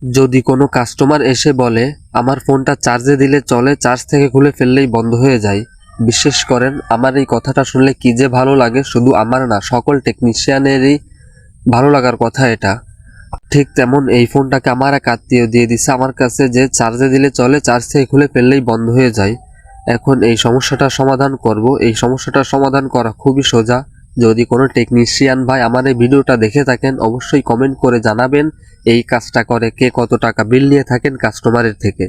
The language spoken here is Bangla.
যদি কোনো কাস্টমার এসে বলে আমার ফোনটা চার্জে দিলে চলে, চার্জ থেকে খুলে ফেললেই বন্ধ হয়ে যায়, বিশ্বাস করেন আমার এই কথাটা শুনলে কি যে ভালো লাগে, শুধু আমার না সকল টেকনিশিয়ানেরই ভালো লাগার কথা এটা। ঠিক তেমন এই ফোনটাকে আমার এক আত্মীয় দিয়ে দিছে আমার কাছে, যে চার্জে দিলে চলে, চার্জ থেকে খুলে ফেললেই বন্ধ হয়ে যায়। এখন এই সমস্যাটার সমাধান করব। এই সমস্যাটার সমাধান করা খুবই সোজা। যদি কোনো টেকনিশিয়ান ভাই আমার এই ভিডিওটা দেখে থাকেন, অবশ্যই কমেন্ট করে জানাবেন এই কাজটা করে কে, কত টাকা বিল নিয়ে থাকেন কাস্টমারের থেকে।